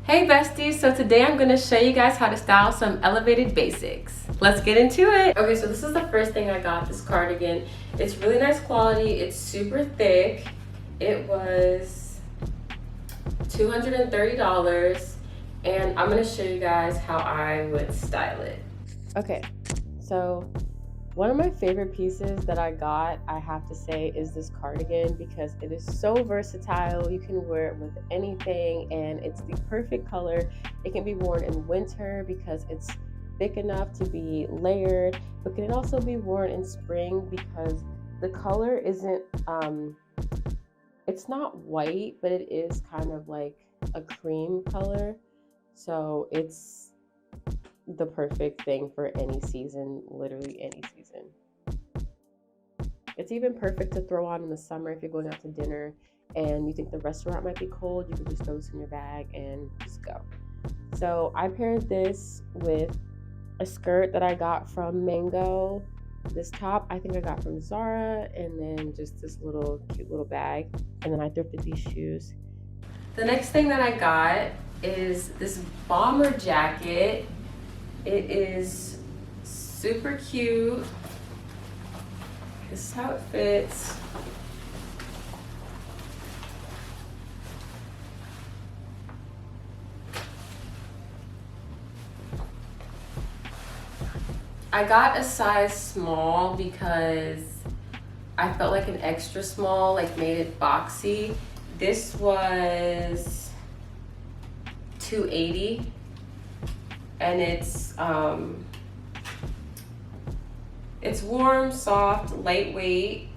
Hey besties, so today I'm going to show you guys how to style some elevated basics. Let's get into it. Okay, so this is the first thing I got, this cardigan. It's really nice quality, it's super thick. It was $230 and I'm going to show you guys how I would style it. Okay, so one of my favorite pieces that I got, I have to say, is this cardigan because it is so versatile. You can wear it with anything and it's the perfect color. It can be worn in winter because it's thick enough to be layered, but can also be worn in spring because the color isn't, it's not white, but it is kind of like a cream color. So it's the perfect thing for any season, literally any season. It's even perfect to throw on in the summer if you're going out to dinner and you think the restaurant might be cold. You can just throw this in your bag and just go. So I paired this with a skirt that I got from Mango. This top I think I got from Zara, and then just this little cute little bag, and then I thrifted these shoes. The next thing that I got is this bomber jacket. It is super cute. This is how it fits. I got a size small because I felt like an extra small made it boxy. This was $280 and it's warm, soft, lightweight,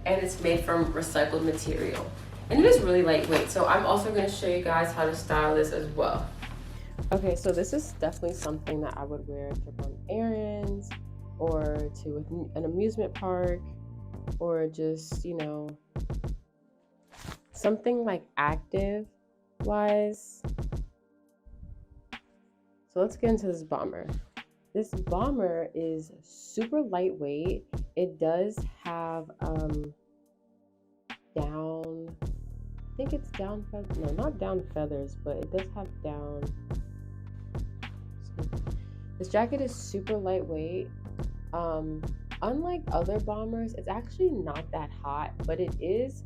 and it's made from recycled material. And it is really lightweight, so I'm also going to show you guys how to style this as well. Okay, so this is definitely something that I would wear to run errands or to an amusement park or just, something like active wise. So let's get into this bomber. This bomber is super lightweight. It does have down, I think it's down feathers, no, not down feathers, but it does have down. This jacket is super lightweight. Unlike other bombers, it's actually not that hot, but it is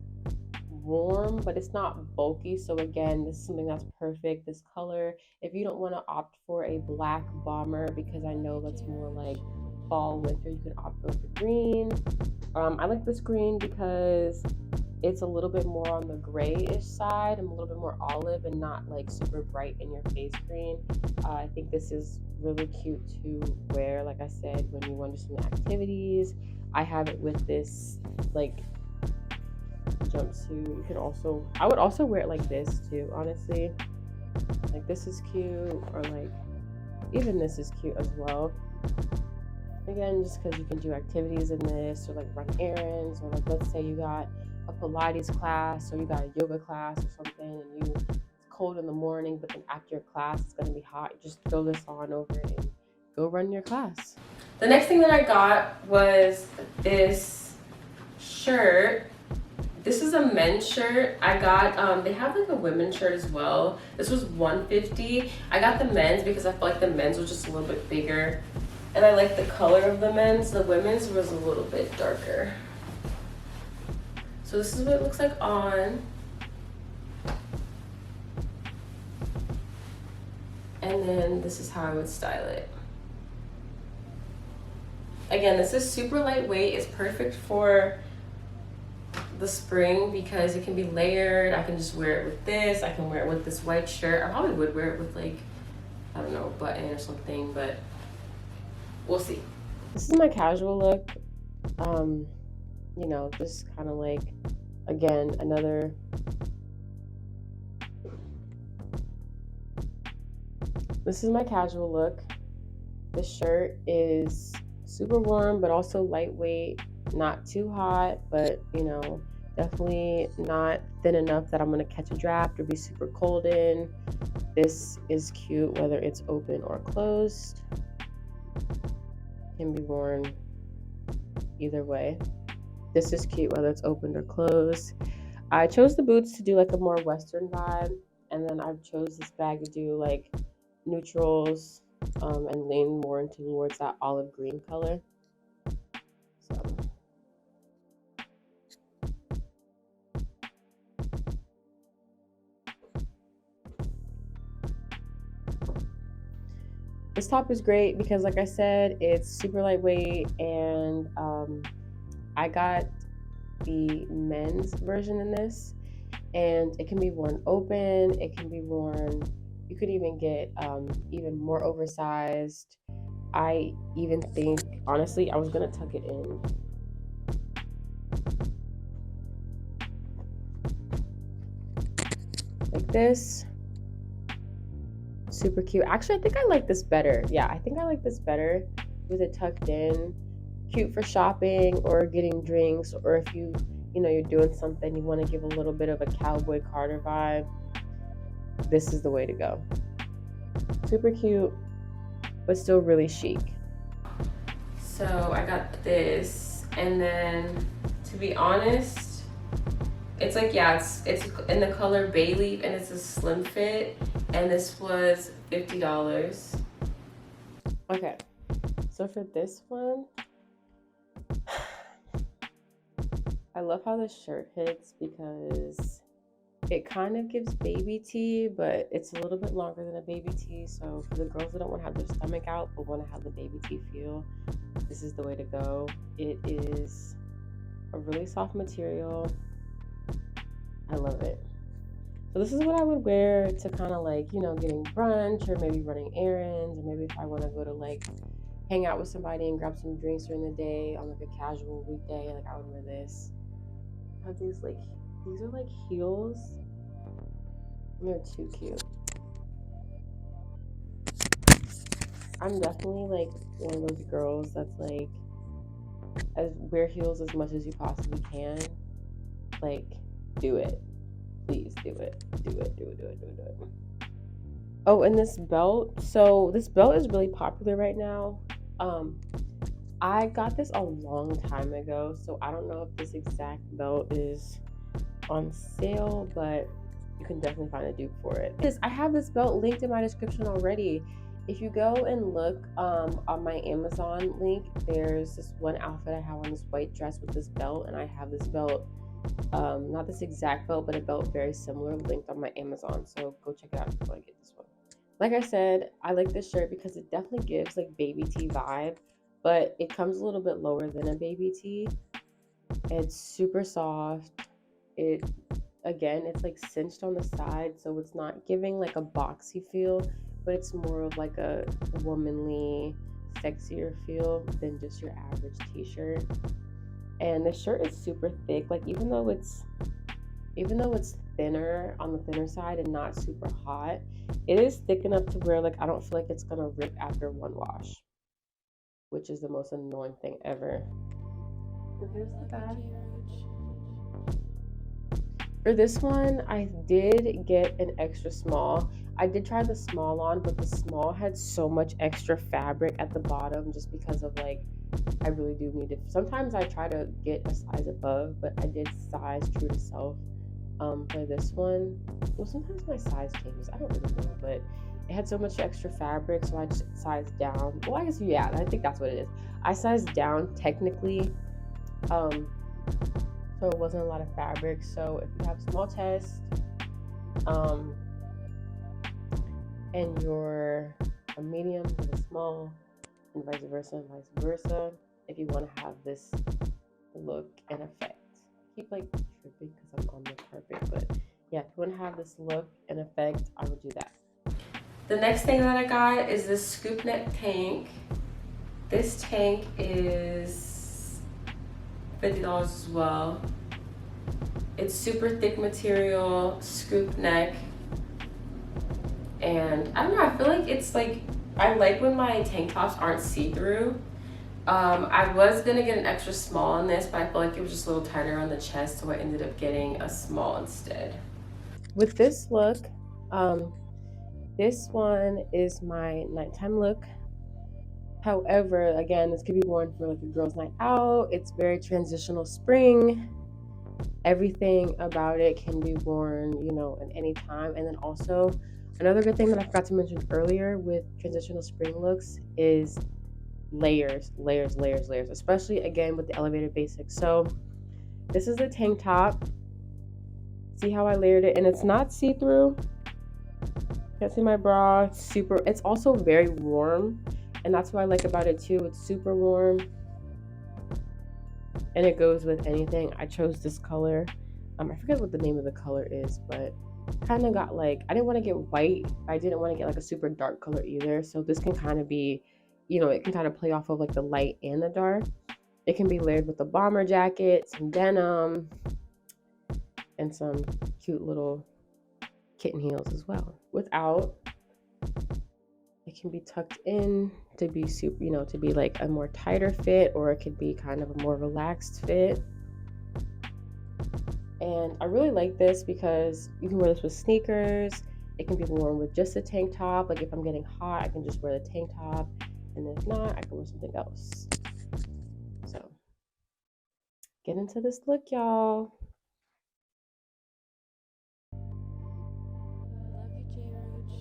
warm, but it's not bulky. So again, this is something that's perfect, this color. If you don't want to opt for a black bomber, because I know that's more like fall, winter, you can opt for the green. I like this green because it's a little bit more on the grayish side and a little bit more olive and not like super bright in your face green. I think this is really cute to wear, like I said, when you want to do some activities. I have it with this like jumpsuit. You can also, I would also wear it like this too, honestly. Like this is cute, or like even this is cute as well. Again, just because you can do activities in this, or like run errands, or like let's say you got a Pilates class or you got a yoga class or something, and it's cold in the morning, but then after your class it's gonna be hot. You just throw this on over it and go run your class. The next thing that I got was this shirt. This is a men's shirt. I got, they have like a women's shirt as well. This was $150. I got the men's because I felt like the men's was just a little bit bigger. And I like the color of the men's. The women's was a little bit darker. So this is what it looks like on. And then this is how I would style it. Again, this is super lightweight. It's perfect for the spring because it can be layered. I can just wear it with this. I can wear it with this white shirt. I probably would wear it with like, I don't know, button or something, but we'll see. This is my casual look. Just kind of like, again, another this is my casual look. This shirt is super warm but also lightweight, not too hot, but definitely not thin enough that I'm gonna catch a draft or be super cold in. This is cute whether it's open or closed. Can be worn either way. This is cute whether it's opened or closed. I chose the boots to do like a more Western vibe, and then I've chose this bag to do like neutrals, and lean more into towards that olive green color. So this top is great because, like I said, it's super lightweight, and I got the men's version in this, and it can be worn open. It can be worn. You could even get even more oversized. I even think, honestly, I was gonna tuck it in like this. Super cute. Actually, I think I like this better. Yeah, I think I like this better with it tucked in. Cute for shopping or getting drinks, or if you're doing something, you want to give a little bit of a cowboy Carter vibe. This is the way to go. Super cute, but still really chic. So I got this, and then to be honest, it's like, yeah, it's in the color bay leaf, and it's a slim fit, and this was $50. Okay, so for this one, I love how the shirt hits because it kind of gives baby tee, but it's a little bit longer than a baby tee. So for the girls that don't want to have their stomach out but want to have the baby tee feel, this is the way to go. It is a really soft material. I love it. So this is what I would wear to kind of like, getting brunch, or maybe running errands, or maybe if I want to go to like hang out with somebody and grab some drinks during the day on like a casual weekday. Like, I would wear this. I have these are like heels. And they're too cute. I'm definitely like one of those girls that's like, wear heels as much as you possibly can. Like, do it. Please do it. Do it. Do it. Do it. Do it. Do it. Oh, and this belt. So this belt is really popular right now. I got this a long time ago, so I don't know if this exact belt is on sale, but you can definitely find a dupe for it. I have this belt linked in my description already. If you go and look on my Amazon link, there's this one outfit I have on, this white dress with this belt, and I have this belt, not this exact belt, but a belt very similar, linked on my Amazon. So go check it out if you want to get this one. Like I said, I like this shirt because it definitely gives like baby tee vibe, but it comes a little bit lower than a baby tee. It's super soft. It's like cinched on the side, so it's not giving like a boxy feel, but it's more of like a womanly, sexier feel than just your average t-shirt. And the shirt is super thick. Like, even though it's thinner, on the thinner side, and not super hot, it is thick enough to where like I don't feel like it's gonna rip after one wash, which is the most annoying thing ever. And here's the back. For this one, I did get an extra small. I did try the small on, but the small had so much extra fabric at the bottom, just because of like, I really do need it. Sometimes I try to get a size above, but I did size true to self for this one. Well, sometimes my size changes. I don't really know, but it had so much extra fabric, so I just sized down. Well, I guess, yeah, I think that's what it is. I sized down technically. So it wasn't a lot of fabric. So if you have small chest, and you're a medium with a small, and vice versa, if you want to have this look and effect. I keep like tripping because I'm on the carpet, but yeah, if you want to have this look and effect, I would do that. The next thing that I got is this scoop neck tank. This tank is $50 as well. It's super thick material, scoop neck, and I don't know, I feel like it's like, I like when my tank tops aren't see-through. I was gonna get an extra small on this, but I feel like it was just a little tighter on the chest, so I ended up getting a small instead. With this look, this one is my nighttime look. However, again, this could be worn for like a girls' night out. It's very transitional spring. Everything about it can be worn, you know, at any time. And then also, another good thing that I forgot to mention earlier with transitional spring looks is layers, layers, layers, layers, especially again with the elevated basics. So this is the tank top. See how I layered it? And it's not see-through. Can't see my bra. It's super, it's also very warm. And that's what I like about it too. It's super warm. And it goes with anything. I chose this color. I forget what the name of the color is, but kind of got like, I didn't want to get white. I didn't want to get like a super dark color either. So this can kind of be, you know, it can kind of play off of like the light and the dark. It can be layered with a bomber jacket, some denim, and some cute little kitten heels as well. Without, it can be tucked in to be super, you know, to be like a more tighter fit, or it could be kind of a more relaxed fit. And I really like this because you can wear this with sneakers. It can be worn with just a tank top. Like if I'm getting hot, I can just wear the tank top. And if not, I can wear something else. So get into this look, y'all. Love you, J Roach.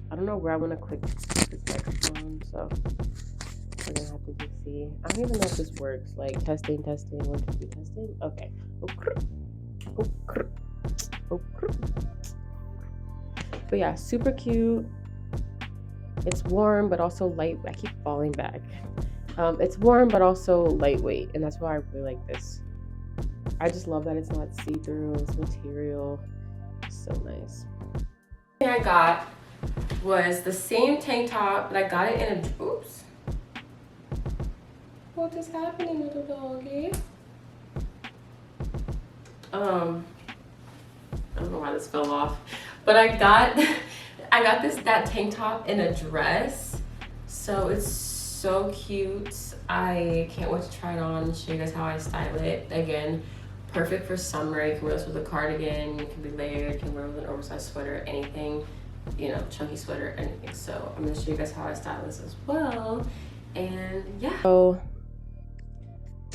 I don't know where I want to click this microphone, so we're gonna have to just see. I don't even know if this works. Like testing, testing, 1, 2, 3, testing. Okay. But yeah, super cute. It's warm, but also light. I keep falling back. It's warm, but also lightweight, and that's why I really like this. I just love that it's not see-through. It's material. It's so nice. The thing I got was the same tank top, but I got it in a. Oops. What is happening, little doggy? I don't know why this fell off, but I got that tank top in a dress, so it's so cute. I can't wait to try it on and show you guys how I style it. Again, perfect for summer. You can wear this with a cardigan, you can be layered, you can wear it with an oversized sweater, anything, you know, chunky sweater, anything. So I'm gonna show you guys how I style this as well. And yeah. So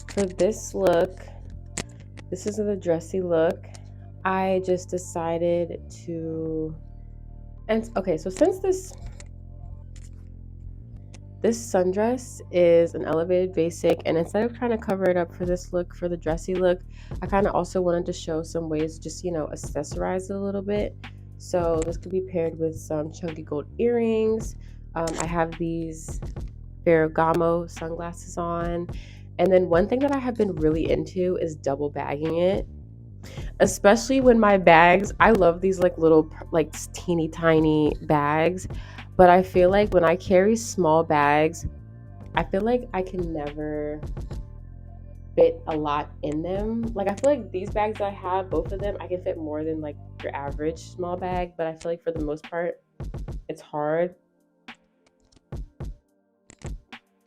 for this look, this is the dressy look. I just decided to, and okay, so since this sundress is an elevated basic, and instead of trying to cover it up for this look, for the dressy look, I kind of also wanted to show some ways just, you know, accessorize it a little bit. So this could be paired with some chunky gold earrings. I have these Ferragamo sunglasses on. And then one thing that I have been really into is double bagging it, especially when my bags, I love these like little like teeny tiny bags, but I feel like when I carry small bags, I feel like I can never fit a lot in them. Like I feel like these bags that I have, both of them, I can fit more than like your average small bag, but I feel like for the most part it's hard.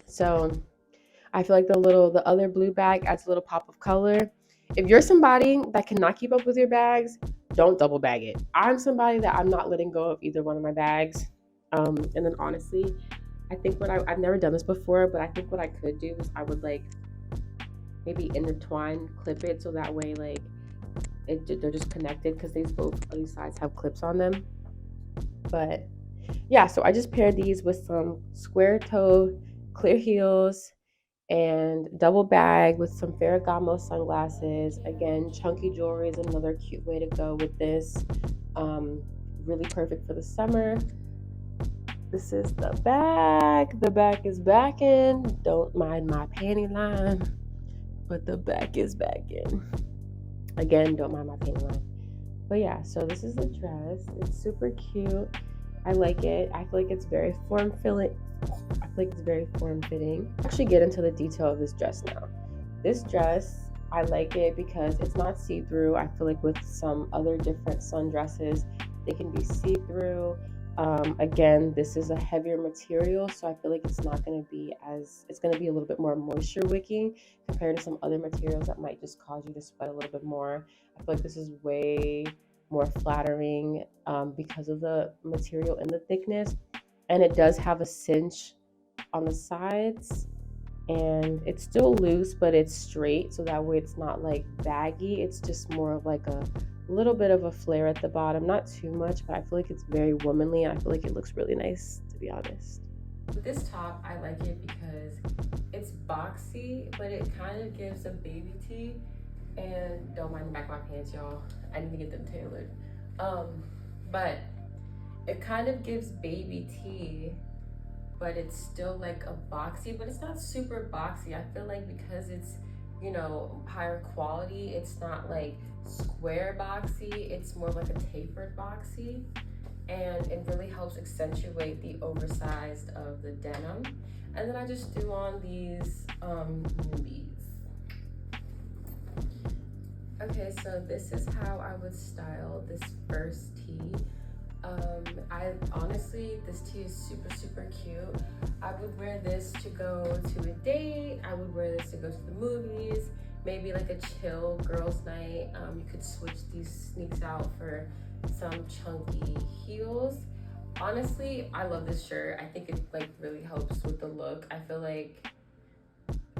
So I feel like the other blue bag adds a little pop of color. If you're somebody that cannot keep up with your bags, don't double bag it. I'm somebody that I'm not letting go of either one of my bags. And then honestly, I think I've never done this before, but I think what I could do is I would like maybe intertwine, clip it so that way like they're just connected because both of these sides have clips on them. But yeah, so I just paired these with some square toe clear heels and double bag with some Ferragamo sunglasses. Again, chunky jewelry is another cute way to go with this. Really perfect for the summer. This is the back. The back is back in. Don't mind my panty line, but the back is back in. Again, don't mind my panty line. But yeah, so this is the dress. It's super cute. I like it. I feel like it's very form-fitting. I feel like it's very form-fitting. Actually get into the detail of this dress now. This dress, I like it because it's not see-through. I feel like with some other different sundresses, they can be see-through. Again, this is a heavier material, so I feel like it's not going to be it's going to be a little bit more moisture wicking compared to some other materials that might just cause you to sweat a little bit more. I feel like this is way more flattering because of the material and the thickness. and it does have a cinch on the sides, and it's still loose, but it's straight, so that way it's not like baggy. It's just more of like a little bit of a flare at the bottom, not too much, but I feel like it's very womanly, and I feel like it looks really nice, to be honest. With this top, I like it because it's boxy, but it kind of gives a baby tee. And don't mind the back of my pants, y'all. I need to get them tailored. But it kind of gives baby tee, but it's still like a boxy, but it's not super boxy. I feel like because it's, you know, higher quality, it's not like square boxy, it's more like a tapered boxy. And it really helps accentuate the oversized of the denim. And then I just threw on these newbies. Okay, so this is how I would style this first tee. I honestly, this tee is super, super cute. I would wear this to go to a date. I would wear this to go to the movies, maybe like a chill girls' night. You could switch these sneaks out for some chunky heels. Honestly, I love this shirt. I think it like really helps with the look. I feel like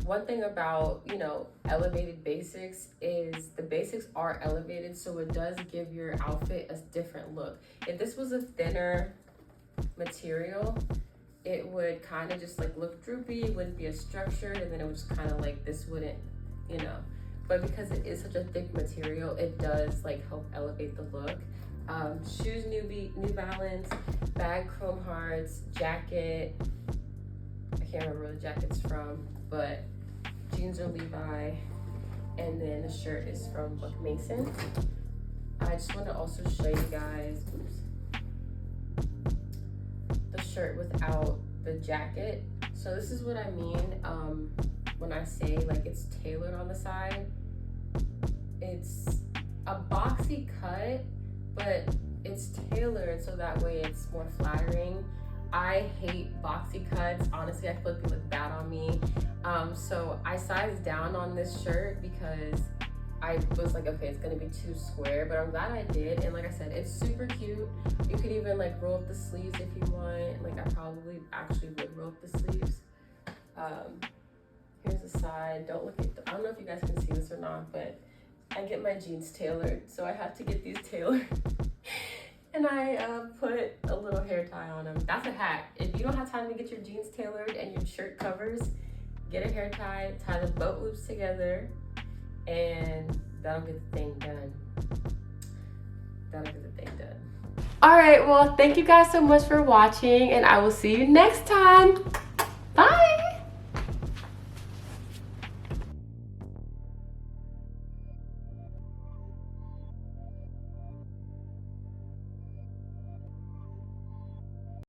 one thing about, you know, elevated basics is the basics are elevated, so it does give your outfit a different look. If this was a thinner material, it would kind of just like look droopy, it wouldn't be as structured, and then it would just kind of like, this wouldn't, you know. But because it is such a thick material, it does like help elevate the look. Shoes, New Balance, bag, Chrome Hearts, jacket, I can't remember where the jacket's from, but jeans are Levi, and then the shirt is from Buck Mason. I just want to also show you guys the shirt without the jacket. So this is what I mean when I say like it's tailored on the side. It's a boxy cut, but it's tailored so that way it's more flattering. I hate boxy cuts. Honestly, I feel like they look bad on me. So I sized down on this shirt because I was like, okay, it's gonna be too square, but I'm glad I did. And like I said, it's super cute. You could even like roll up the sleeves if you want. Like I probably actually would roll up the sleeves. Here's the side. Don't look at, I don't know if you guys can see this or not, but I get my jeans tailored, so I have to get these tailored. And I put a little hair tie on them. That's a hack. If you don't have time to get your jeans tailored and your shirt covers, get a hair tie, tie the boat loops together, and that'll get the thing done. All right, well, thank you guys so much for watching, and I will see you next time. Bye.